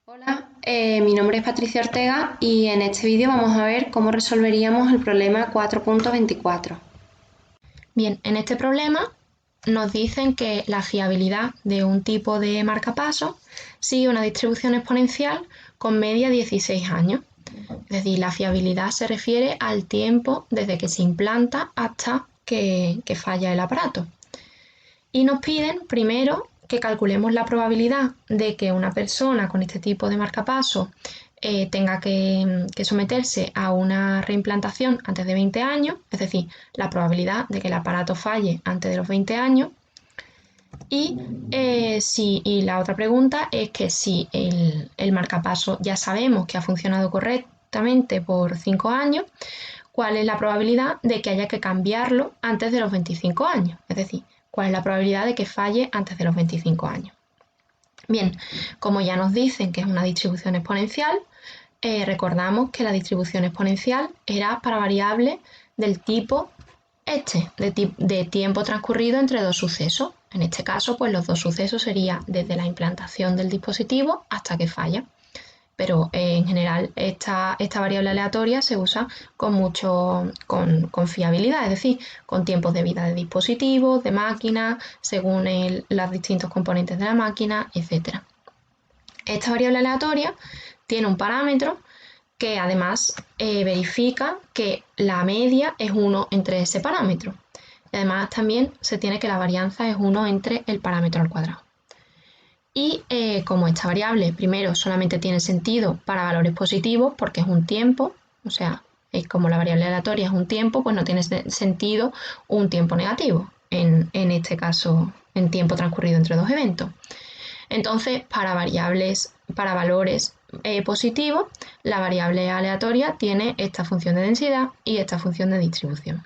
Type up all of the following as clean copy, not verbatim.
Hola, mi nombre es Patricia Ortega y en este vídeo vamos a ver cómo resolveríamos el problema 4.24. Bien, en este problema nos dicen que la fiabilidad de un tipo de marcapasos sigue una distribución exponencial con media 16 años. Es decir, la fiabilidad se refiere al tiempo desde que se implanta hasta que falla el aparato. Y nos piden primero que calculemos la probabilidad de que una persona con este tipo de marcapasos tenga que someterse a una reimplantación antes de 20 años, es decir, la probabilidad de que el aparato falle antes de los 20 años. Y la otra pregunta es que si el marcapaso ya sabemos que ha funcionado correctamente por 5 años, ¿cuál es la probabilidad de que haya que cambiarlo antes de los 25 años? Es decir, ¿cuál es la probabilidad de que falle antes de los 25 años? Bien, como ya nos dicen que es una distribución exponencial, recordamos que la distribución exponencial era para variables del tipo de tiempo transcurrido entre dos sucesos. En este caso, pues los dos sucesos serían desde la implantación del dispositivo hasta que falla. Pero en general esta variable aleatoria se usa con fiabilidad, es decir, con tiempos de vida de dispositivos, de máquinas, según los distintos componentes de la máquina, etc. Esta variable aleatoria tiene un parámetro que además verifica que la media es 1 entre ese parámetro. Y además también se tiene que la varianza es 1 entre el parámetro al cuadrado. Y como esta variable primero solamente tiene sentido para valores positivos porque es un tiempo, o sea, es como la variable aleatoria es un tiempo, pues no tiene sentido un tiempo negativo, en este caso en tiempo transcurrido entre dos eventos. Entonces, para valores positivos, la variable aleatoria tiene esta función de densidad y esta función de distribución.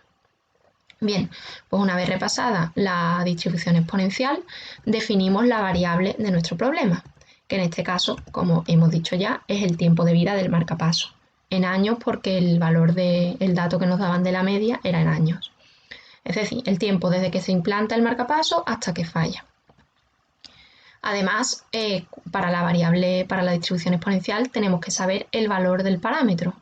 Bien, pues una vez repasada la distribución exponencial, definimos la variable de nuestro problema, que en este caso, como hemos dicho ya, es el tiempo de vida del marcapaso, en años porque el valor del dato que nos daban de la media era en años. Es decir, el tiempo desde que se implanta el marcapaso hasta que falla. Además, para la distribución exponencial tenemos que saber el valor del parámetro.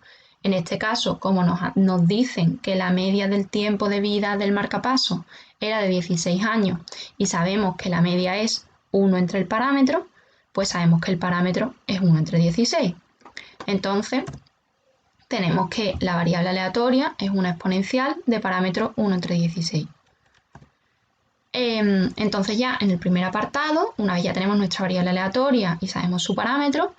En este caso, como nos dicen que la media del tiempo de vida del marcapaso era de 16 años y sabemos que la media es 1 entre el parámetro, pues sabemos que el parámetro es 1 entre 16. Entonces, tenemos que la variable aleatoria es una exponencial de parámetro 1 entre 16. Entonces ya en el primer apartado, una vez ya tenemos nuestra variable aleatoria y sabemos su parámetro,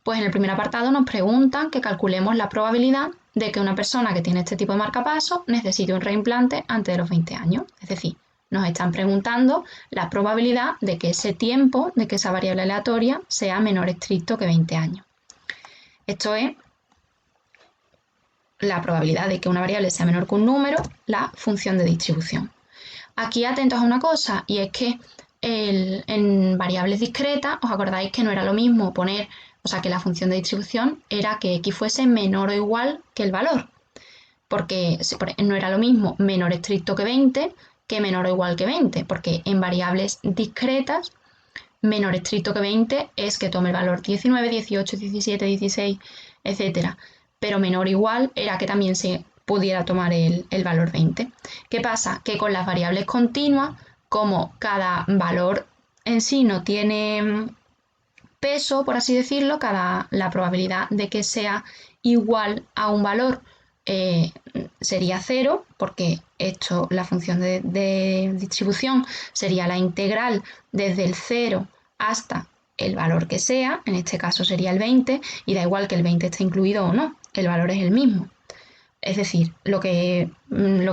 pues en el primer apartado nos preguntan que calculemos la probabilidad de que una persona que tiene este tipo de marcapasos necesite un reimplante antes de los 20 años. Es decir, nos están preguntando la probabilidad de que ese tiempo, de que esa variable aleatoria sea menor estricto que 20 años. Esto es la probabilidad de que una variable sea menor que un número, la función de distribución. Aquí atentos a una cosa, y es que en variables discretas, os acordáis que no era lo mismo poner, o sea, que la función de distribución era que x fuese menor o igual que el valor, porque no era lo mismo menor estricto que 20 que menor o igual que 20, porque en variables discretas, menor estricto que 20 es que tome el valor 19, 18, 17, 16, etc. Pero menor o igual era que también se pudiera tomar el valor 20. ¿Qué pasa? Que con las variables continuas, como cada valor en sí no tiene peso, por así decirlo, la probabilidad de que sea igual a un valor sería 0, porque la función de distribución sería la integral desde el 0 hasta el valor que sea, en este caso sería el 20, y da igual que el 20 esté incluido o no, el valor es el mismo. Es decir, lo que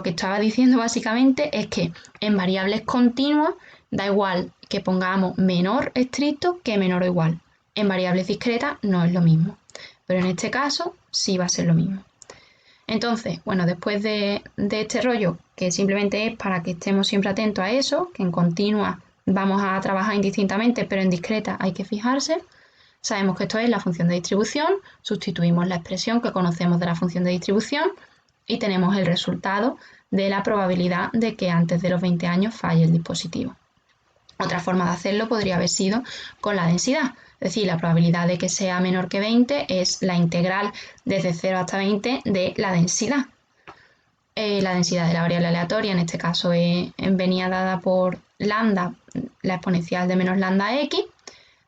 estaba diciendo básicamente es que en variables continuas da igual que pongamos menor estricto que menor o igual. En variables discretas no es lo mismo, pero en este caso sí va a ser lo mismo. Entonces, bueno, después de este rollo, que simplemente es para que estemos siempre atentos a eso, que en continua vamos a trabajar indistintamente, pero en discreta hay que fijarse. Sabemos que esto es la función de distribución, sustituimos la expresión que conocemos de la función de distribución y tenemos el resultado de la probabilidad de que antes de los 20 años falle el dispositivo. Otra forma de hacerlo podría haber sido con la densidad, Es decir, la probabilidad de que sea menor que 20 es la integral desde 0 hasta 20 de la densidad. La densidad de la variable aleatoria, en este caso, venía dada por lambda, la exponencial de menos lambda x.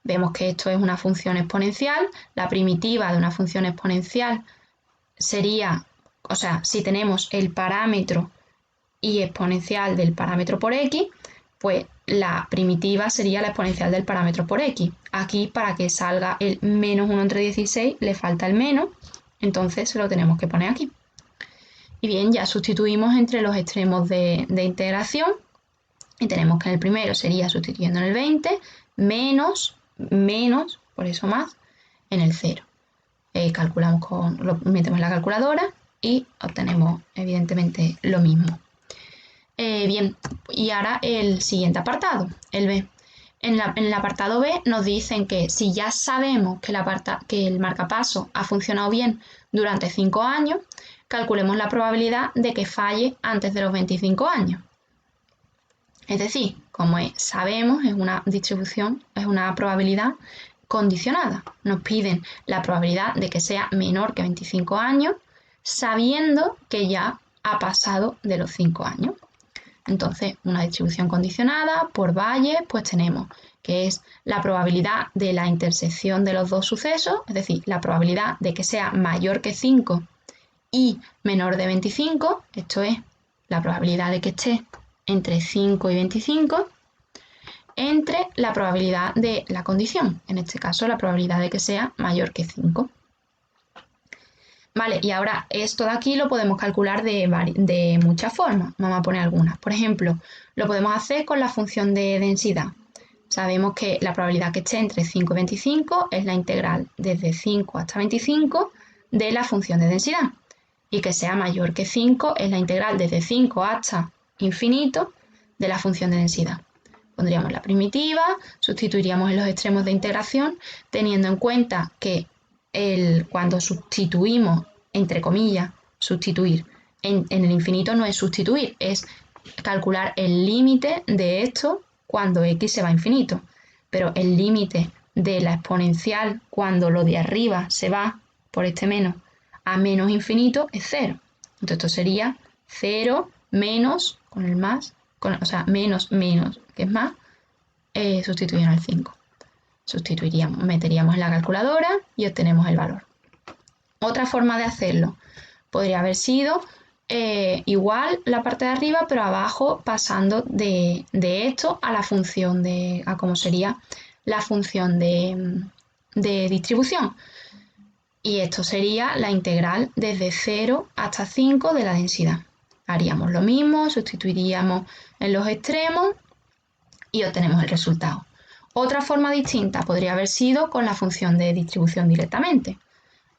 Vemos que esto es una función exponencial. La primitiva de una función exponencial sería, o sea, si tenemos el parámetro y exponencial del parámetro por x, pues la primitiva sería la exponencial del parámetro por x. Aquí, para que salga el menos 1 entre 16, le falta el menos, entonces se lo tenemos que poner aquí. Y bien, ya sustituimos entre los extremos de integración y tenemos que en el primero sería sustituyendo en el 20, menos, por eso más, en el 0. Calculamos lo metemos en la calculadora y obtenemos evidentemente lo mismo. Bien, y ahora el siguiente apartado, el B. En el apartado B nos dicen que si ya sabemos que el marcapaso ha funcionado bien durante 5 años, calculemos la probabilidad de que falle antes de los 25 años. Es decir, como sabemos, es una distribución, es una probabilidad condicionada. Nos piden la probabilidad de que sea menor que 25 años, sabiendo que ya ha pasado de los 5 años. Entonces, una distribución condicionada por valle, pues tenemos que es la probabilidad de la intersección de los dos sucesos, es decir, la probabilidad de que sea mayor que 5 y menor de 25, esto es la probabilidad de que esté entre 5 y 25, entre la probabilidad de la condición, en este caso la probabilidad de que sea mayor que 5. Vale, y ahora esto de aquí lo podemos calcular de muchas formas. Vamos a poner algunas. Por ejemplo, lo podemos hacer con la función de densidad. Sabemos que la probabilidad que esté entre 5 y 25 es la integral desde 5 hasta 25 de la función de densidad. Y que sea mayor que 5 es la integral desde 5 hasta infinito de la función de densidad. Pondríamos la primitiva, sustituiríamos en los extremos de integración, teniendo en cuenta que cuando sustituimos, entre comillas, sustituir, en el infinito no es sustituir, es calcular el límite de esto cuando x se va a infinito. Pero el límite de la exponencial cuando lo de arriba se va por este menos a menos infinito es 0. Entonces esto sería 0 menos, con el más, o sea, menos, que es más, sustituyendo el 5. Sustituiríamos, meteríamos en la calculadora y obtenemos el valor. Otra forma de hacerlo podría haber sido igual la parte de arriba, pero abajo pasando de esto a la función a cómo sería la función de distribución. Y esto sería la integral desde 0 hasta 5 de la densidad. Haríamos lo mismo, sustituiríamos en los extremos y obtenemos el resultado. Otra forma distinta podría haber sido con la función de distribución directamente.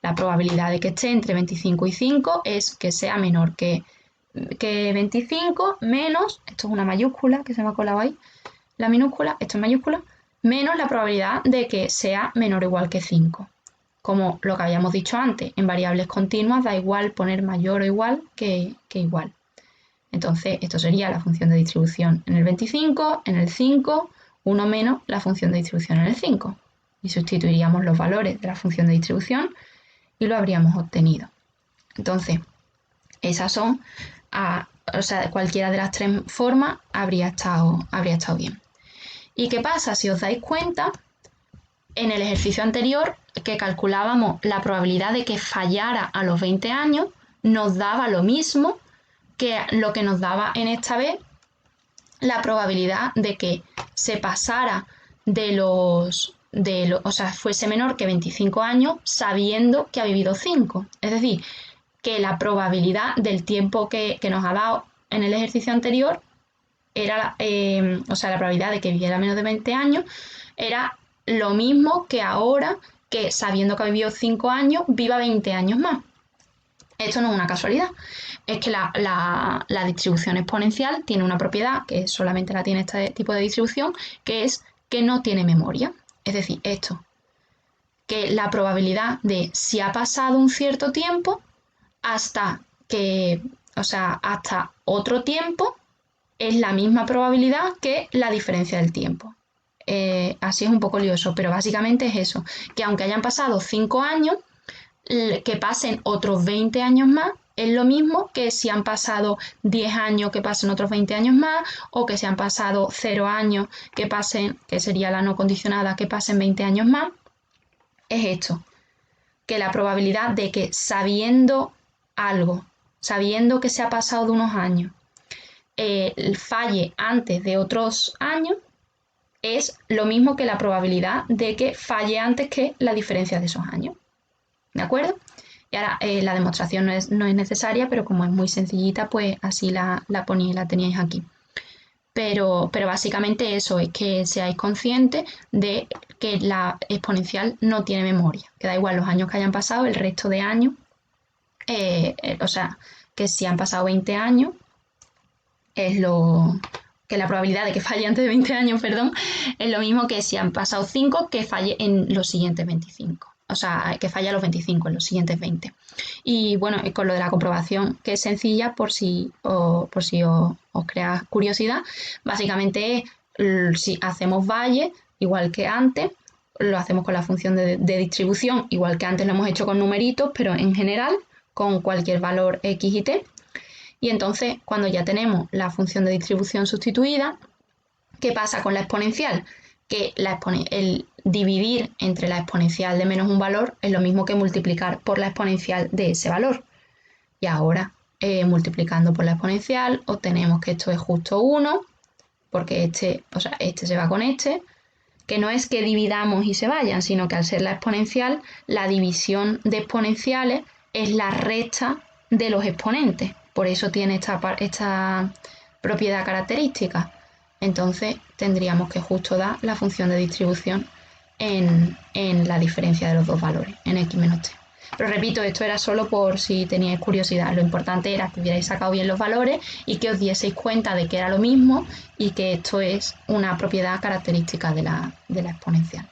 La probabilidad de que esté entre 25 y 5 es que sea menor que 25 menos, esto es una mayúscula que se me ha colado ahí, la minúscula, esto es mayúscula, menos la probabilidad de que sea menor o igual que 5. Como lo que habíamos dicho antes, en variables continuas da igual poner mayor o igual que igual. Entonces, esto sería la función de distribución en el 25, en el 5, 1 menos la función de distribución en el 5. Y sustituiríamos los valores de la función de distribución y lo habríamos obtenido. Entonces, esas son, o sea, cualquiera de las tres formas habría estado bien. ¿Y qué pasa? Si os dais cuenta, en el ejercicio anterior, que calculábamos la probabilidad de que fallara a los 20 años, nos daba lo mismo que lo que nos daba en esta vez la probabilidad de que se pasara o sea, fuese menor que 25 años sabiendo que ha vivido 5. Es decir, que la probabilidad del tiempo que nos ha dado en el ejercicio anterior era, o sea, la probabilidad de que viviera menos de 20 años era lo mismo que ahora que sabiendo que ha vivido 5 años, viva 20 años más. Esto no es una casualidad, es que la distribución exponencial tiene una propiedad que solamente la tiene este tipo de distribución, que es que no tiene memoria. Es decir, esto, que la probabilidad de si ha pasado un cierto tiempo hasta otro tiempo es la misma probabilidad que la diferencia del tiempo. así es un poco lioso, pero básicamente es eso, que aunque hayan pasado 5 años, que pasen otros 20 años más es lo mismo que si han pasado 10 años que pasen otros 20 años más, o que si han pasado 0 años que pasen, que sería la no condicionada, que pasen 20 años más. Es esto, que la probabilidad de que sabiendo algo, sabiendo que se ha pasado de unos años, falle antes de otros años, es lo mismo que la probabilidad de que falle antes que la diferencia de esos años. ¿De acuerdo? Y ahora la demostración no es necesaria, pero como es muy sencillita, pues así la teníais aquí. Pero básicamente eso es que seáis conscientes de que la exponencial no tiene memoria, que da igual los años que hayan pasado, el resto de años, o sea, que si han pasado 20 años, es lo que la probabilidad de que falle antes de 20 años, perdón, es lo mismo que si han pasado 5 que falle en los siguientes 25. O sea, que falle a los 25 en los siguientes 20. Y bueno, con lo de la comprobación, que es sencilla por si os crea curiosidad, básicamente es si hacemos valle, igual que antes, lo hacemos con la función de distribución, igual que antes lo hemos hecho con numeritos, pero en general con cualquier valor x y t. Y entonces, cuando ya tenemos la función de distribución sustituida, ¿qué pasa con la exponencial? Que el dividir entre la exponencial de menos un valor es lo mismo que multiplicar por la exponencial de ese valor. Y ahora, multiplicando por la exponencial, obtenemos que esto es justo 1, porque este se va con este, que no es que dividamos y se vayan, sino que al ser la exponencial, la división de exponenciales es la resta de los exponentes. Por eso tiene esta propiedad característica. Entonces tendríamos que justo dar la función de distribución en la diferencia de los dos valores, en x menos t. Pero repito, esto era solo por si teníais curiosidad. Lo importante era que hubierais sacado bien los valores y que os dieseis cuenta de que era lo mismo y que esto es una propiedad característica de la exponencial.